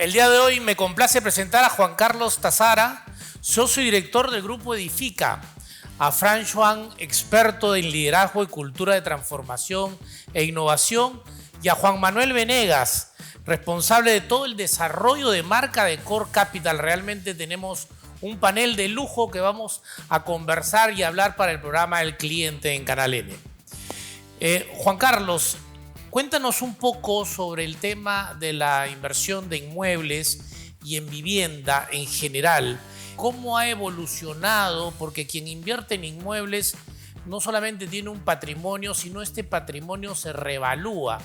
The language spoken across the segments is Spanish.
El día de hoy me complace presentar a Juan Carlos Tazara, socio y director del Grupo Edifica, a Fran Schwan, experto en liderazgo y cultura de transformación e innovación, y a Juan Manuel Venegas, responsable de todo el desarrollo de marca de Core Capital. Realmente tenemos un panel de lujo que vamos a conversar y hablar para el programa El Cliente en Canal N. Juan Carlos, cuéntanos un poco sobre el tema de la inversión de inmuebles y en vivienda en general. ¿Cómo ha evolucionado? Porque quien invierte en inmuebles no solamente tiene un patrimonio, sino este patrimonio se revalúa.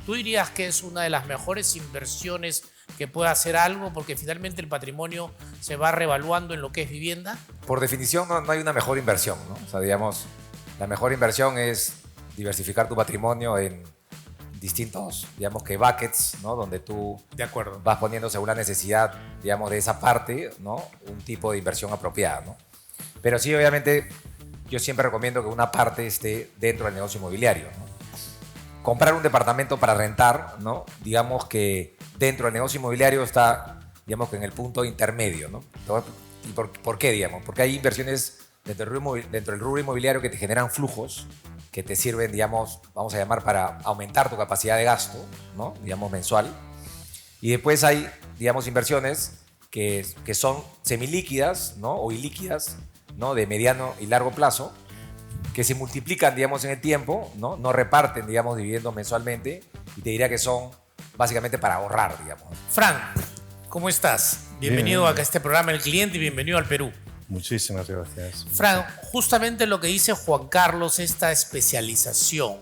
¿Tú dirías que es una de las mejores inversiones que puede hacer algo porque finalmente el patrimonio se va revaluando en lo que es vivienda? Por definición no hay una mejor inversión, ¿no? O sea, digamos, la mejor inversión es diversificar tu patrimonio en distintos, digamos que buckets, ¿no? Donde tú de acuerdo, vas poniendo según la necesidad, digamos, de esa parte, ¿no? Un tipo de inversión apropiada, ¿no? Pero sí, obviamente, yo siempre recomiendo que una parte esté dentro del negocio inmobiliario, ¿no? Comprar un departamento para rentar, ¿no? Digamos que dentro del negocio inmobiliario está, digamos que en el punto intermedio, ¿no? ¿Y por qué, digamos? Porque hay inversiones dentro del rubro inmobiliario que te generan flujos que te sirven, digamos, vamos a llamar para aumentar tu capacidad de gasto, ¿no? Digamos, mensual. Y después hay, digamos, inversiones que son semilíquidas, ¿no? O ilíquidas, ¿no? De mediano y largo plazo, que se multiplican, digamos, en el tiempo, ¿no? No reparten, digamos, dividendos mensualmente, y te diría que son básicamente para ahorrar, digamos. Fran, ¿cómo estás? Bienvenido acá a este programa El Cliente y bienvenido al Perú. Muchísimas gracias. Fran, justamente lo que dice Juan Carlos, esta especialización.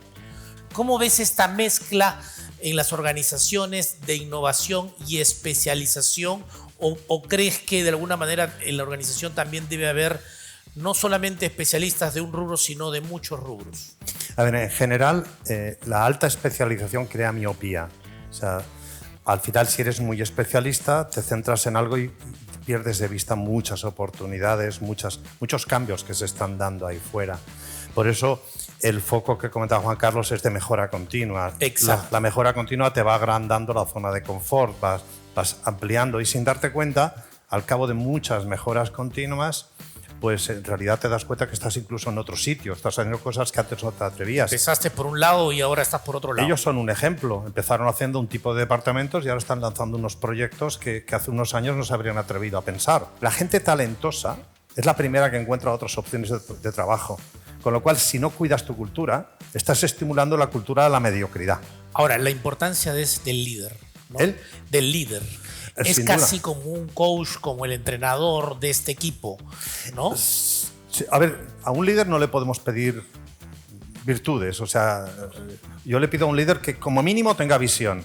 ¿Cómo ves esta mezcla en las organizaciones de innovación y especialización? ¿O crees que de alguna manera en la organización también debe haber no solamente especialistas de un rubro, sino de muchos rubros? A ver, en general, la alta especialización crea miopía. O sea, al final, si eres muy especialista, te centras en algo y pierdes de vista muchas oportunidades, muchos cambios que se están dando ahí fuera. Por eso, el foco que comentaba Juan Carlos es de mejora continua. Exacto. La mejora continua te va agrandando la zona de confort, vas ampliando y sin darte cuenta, al cabo de muchas mejoras continuas, pues en realidad te das cuenta que estás incluso en otro sitio, estás haciendo cosas que antes no te atrevías. Empezaste por un lado y ahora estás por otro lado. Ellos son un ejemplo. Empezaron haciendo un tipo de departamentos y ahora están lanzando unos proyectos que hace unos años no se habrían atrevido a pensar. La gente talentosa es la primera que encuentra otras opciones de trabajo. Con lo cual, si no cuidas tu cultura, estás estimulando la cultura de la mediocridad. Ahora, la importancia del líder, ¿no? Del líder. Es Sin casi duda. como un coach, como el entrenador de este equipo, ¿no? Sí, a ver, a un líder no le podemos pedir virtudes. O sea, yo le pido a un líder que como mínimo tenga visión.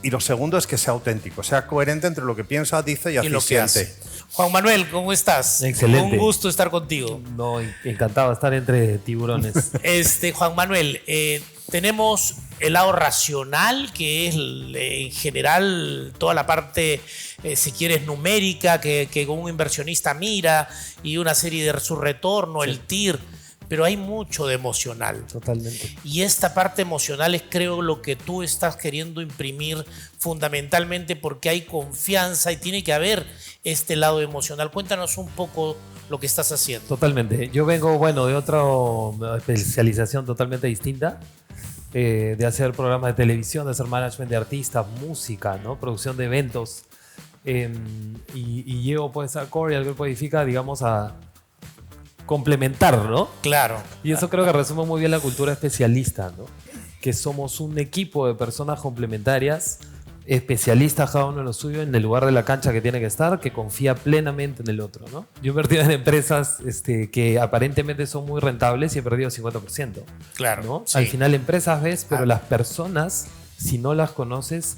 Y lo segundo es que sea auténtico, sea coherente entre lo que piensa, dice y hace. Lo que hace. Juan Manuel, ¿cómo estás? Excelente. Un gusto estar contigo. No, encantado de estar entre tiburones. Juan Manuel, tenemos el lado racional, que es en general toda la parte, si quieres, numérica, que un inversionista mira y una serie de su retorno, sí, el TIR, pero hay mucho de emocional. Totalmente. Y esta parte emocional es, creo, lo que tú estás queriendo imprimir fundamentalmente, porque hay confianza y tiene que haber este lado emocional. Cuéntanos un poco lo que estás haciendo. Totalmente. Yo vengo, de otra especialización totalmente distinta, de hacer programas de televisión, de hacer management de artistas, música, ¿no? Producción de eventos. Y llego pues a Core y al Grupo Edifica, digamos, a complementar, ¿no? Claro. Y eso creo que resume muy bien la cultura especialista, ¿no? Que somos un equipo de personas complementarias, especialistas cada uno en lo suyo, en el lugar de la cancha que tiene que estar, que confía plenamente en el otro, ¿no? Yo he invertido en empresas que aparentemente son muy rentables y he perdido 50%. Claro. ¿No? Sí. Al final empresas ves, pero las personas, si no las conoces,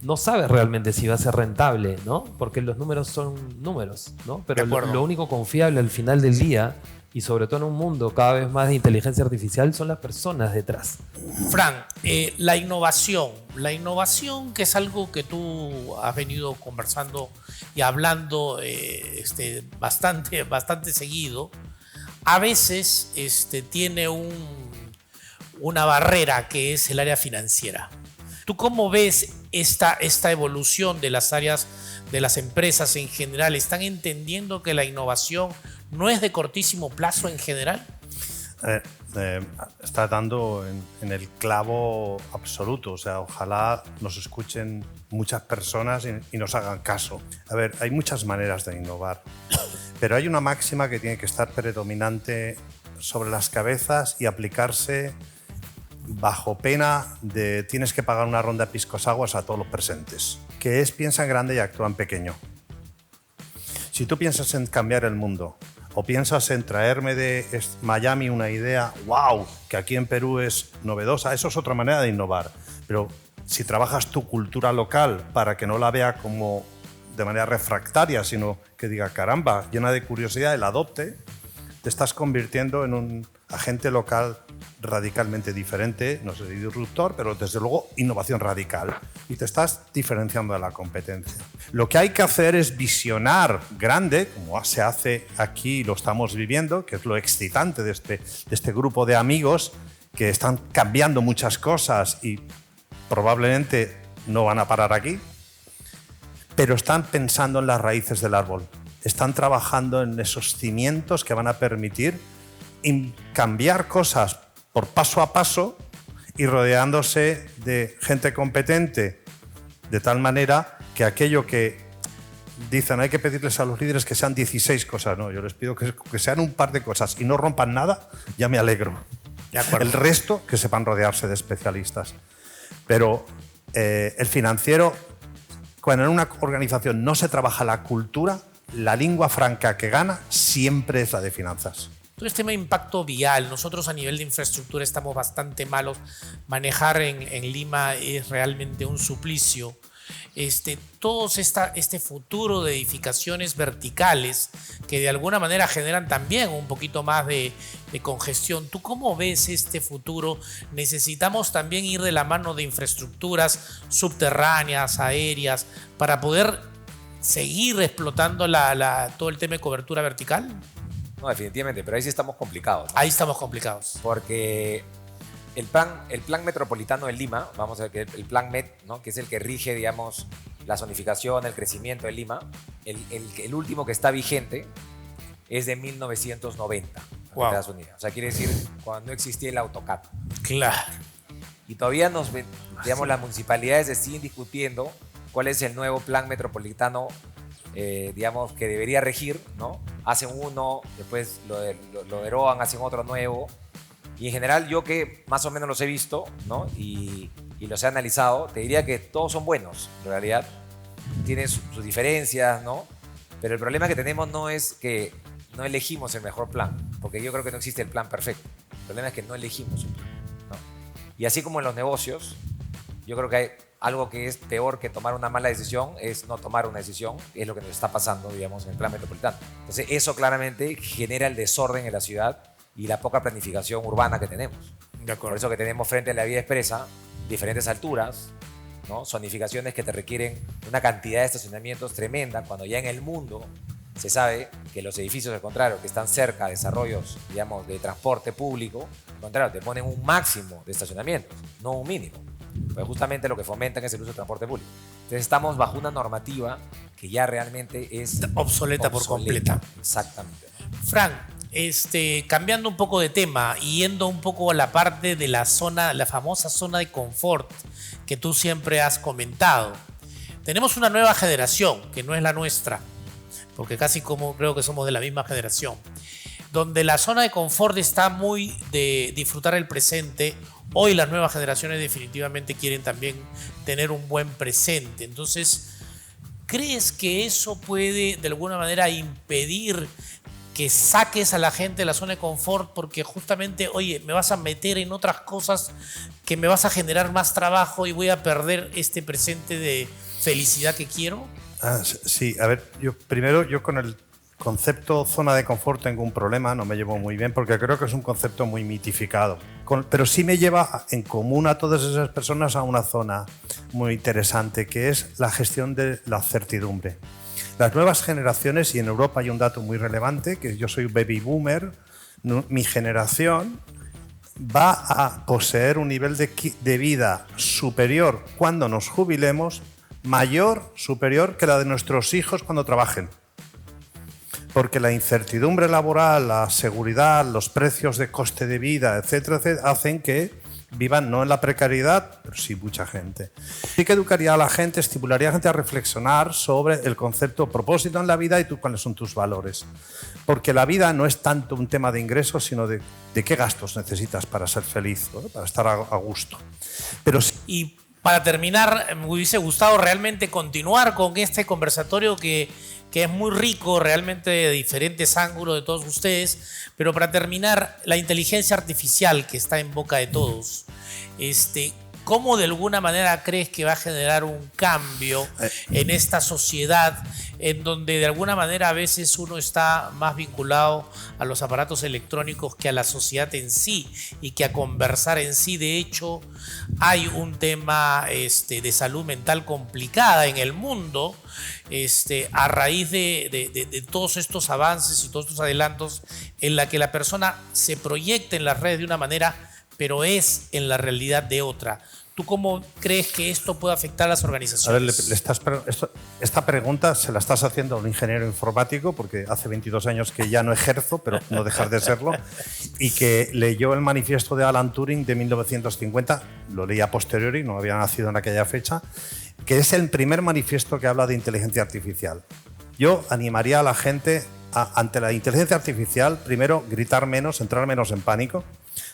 no sabes realmente si va a ser rentable, ¿no? Porque los números son números, ¿no? Pero lo único confiable al final del día, y sobre todo en un mundo cada vez más de inteligencia artificial, son las personas detrás. Fran, la innovación, que es algo que tú has venido conversando y hablando bastante seguido, a veces tiene una barrera que es el área financiera. ¿Tú cómo ves esta evolución de las áreas de las empresas en general? ¿Están entendiendo que la innovación no es de cortísimo plazo en general? Está dando en el clavo absoluto. O sea, ojalá nos escuchen muchas personas y nos hagan caso. A ver, hay muchas maneras de innovar, pero hay una máxima que tiene que estar predominante sobre las cabezas y aplicarse bajo pena de tienes que pagar una ronda de piscos aguas a todos los presentes, que es piensa en grande y actúa en pequeño. Si tú piensas en cambiar el mundo o piensas en traerme de Miami una idea, wow, que aquí en Perú es novedosa, eso es otra manera de innovar. Pero si trabajas tu cultura local para que no la vea como de manera refractaria, sino que diga, caramba, llena de curiosidad y la adopte, te estás convirtiendo en un agente local radicalmente diferente, no sé si disruptor, pero desde luego innovación radical. Y te estás diferenciando de la competencia. Lo que hay que hacer es visionar grande, como se hace aquí y lo estamos viviendo, que es lo excitante de este grupo de amigos que están cambiando muchas cosas y probablemente no van a parar aquí, pero están pensando en las raíces del árbol. Están trabajando en esos cimientos que van a permitir cambiar cosas por paso a paso y rodeándose de gente competente, de tal manera que aquello que dicen hay que pedirles a los líderes que sean 16 cosas, no, yo les pido que sean un par de cosas y no rompan nada, ya me alegro. El resto, que sepan rodearse de especialistas. Pero el financiero, cuando en una organización no se trabaja la cultura, la lengua franca que gana siempre es la de finanzas. Todo este tema de impacto vial, nosotros a nivel de infraestructura estamos bastante malos. Manejar en Lima es realmente un suplicio. Todo este futuro de edificaciones verticales que de alguna manera generan también un poquito más de congestión. ¿Tú cómo ves este futuro? ¿Necesitamos también ir de la mano de infraestructuras subterráneas, aéreas, para poder seguir explotando todo el tema de cobertura vertical? No, definitivamente, pero ahí sí estamos complicados, ¿no? Ahí estamos complicados. Porque el plan metropolitano de Lima, vamos a ver que el plan MET, ¿no? Que es el que rige, digamos, la zonificación, el crecimiento de Lima, el último que está vigente es de 1990, Wow. en Estados Unidos. O sea, quiere decir cuando no existía el AutoCAD. Claro. Y todavía digamos, las municipalidades siguen discutiendo cuál es el nuevo plan metropolitano, digamos, que debería regir, ¿no? Hacen uno, después lo derogan, hacen otro nuevo. Y en general, yo que más o menos los he visto, ¿no? y los he analizado, te diría que todos son buenos, en realidad. Tienen sus diferencias, ¿no? Pero el problema que tenemos no es que no elegimos el mejor plan, porque yo creo que no existe el plan perfecto. El problema es que no elegimos un plan, ¿no? Y así como en los negocios, yo creo que hay algo que es peor que tomar una mala decisión, es no tomar una decisión, es lo que nos está pasando, digamos, en el plan metropolitano. Entonces, eso claramente genera el desorden en la ciudad y la poca planificación urbana que tenemos. De acuerdo. Por eso que tenemos frente a la vía expresa diferentes alturas, ¿no? Zonificaciones que te requieren una cantidad de estacionamientos tremenda, cuando ya en el mundo se sabe que los edificios, al contrario, que están cerca de desarrollos, digamos, de transporte público, al contrario, te ponen un máximo de estacionamientos, no un mínimo. Pues justamente lo que fomentan es el uso de transporte público. Entonces estamos bajo una normativa que ya realmente es obsoleta por completa. Exactamente. Frank, cambiando un poco de tema y yendo un poco a la parte de la zona, la famosa zona de confort que tú siempre has comentado. Tenemos una nueva generación que no es la nuestra, porque casi como creo que somos de la misma generación, donde la zona de confort está muy de disfrutar el presente. Hoy las nuevas generaciones definitivamente quieren también tener un buen presente. Entonces, ¿crees que eso puede de alguna manera impedir que saques a la gente de la zona de confort? Porque justamente, oye, me vas a meter en otras cosas que me vas a generar más trabajo y voy a perder este presente de felicidad que quiero. Sí, a ver, yo con el concepto zona de confort tengo un problema, no me llevo muy bien porque creo que es un concepto muy mitificado. Pero sí me lleva en común a todas esas personas a una zona muy interesante, que es la gestión de la certidumbre. Las nuevas generaciones, y en Europa hay un dato muy relevante, que yo soy baby boomer, mi generación va a poseer un nivel de vida superior cuando nos jubilemos, superior que la de nuestros hijos cuando trabajen. Porque la incertidumbre laboral, la seguridad, los precios de coste de vida, etcétera, etcétera, hacen que vivan no en la precariedad, pero sí mucha gente. Sí que educaría a la gente, estimularía a la gente a reflexionar sobre el concepto propósito en la vida y cuáles son tus valores. Porque la vida no es tanto un tema de ingresos, sino de qué gastos necesitas para ser feliz, ¿no? Para estar a gusto. Pero sí. Y para terminar, me hubiese gustado realmente continuar con este conversatorio que es muy rico, realmente de diferentes ángulos de todos ustedes, pero para terminar, la inteligencia artificial que está en boca de todos, ¿cómo de alguna manera crees que va a generar un cambio en esta sociedad en donde de alguna manera a veces uno está más vinculado a los aparatos electrónicos que a la sociedad en sí y que a conversar en sí? De hecho, hay un tema de salud mental complicada en el mundo a raíz de todos estos avances y todos estos adelantos en la que la persona se proyecta en las redes de una manera, pero es en la realidad de otra. ¿Tú cómo crees que esto puede afectar a las organizaciones? A ver, esta pregunta se la estás haciendo a un ingeniero informático, porque hace 22 años que ya no ejerzo, pero no dejar de serlo, y que leyó el manifiesto de Alan Turing de 1950, lo leí a posteriori, no había nacido en aquella fecha, que es el primer manifiesto que habla de inteligencia artificial. Yo animaría a la gente ante la inteligencia artificial, primero, gritar menos, entrar menos en pánico,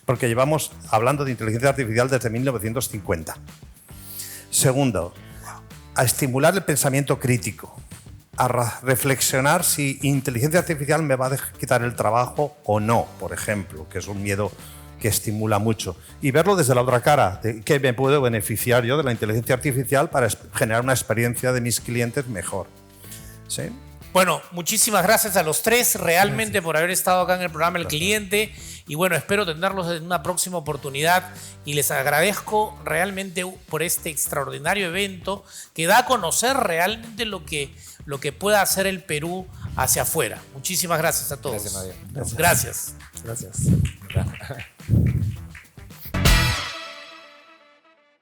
porque llevamos hablando de inteligencia artificial desde 1950. Segundo, a estimular el pensamiento crítico, a reflexionar si inteligencia artificial me va a quitar el trabajo o no, por ejemplo, que es un miedo que estimula mucho. Y verlo desde la otra cara, de qué me puedo beneficiar yo de la inteligencia artificial para generar una experiencia de mis clientes mejor. ¿Sí? Bueno, muchísimas gracias a los tres realmente por haber estado acá en el programa El Cliente, y bueno, espero tenerlos en una próxima oportunidad y les agradezco realmente por este extraordinario evento que da a conocer realmente lo que pueda hacer el Perú hacia afuera. Muchísimas gracias a todos. Gracias, Mario. Gracias. Gracias.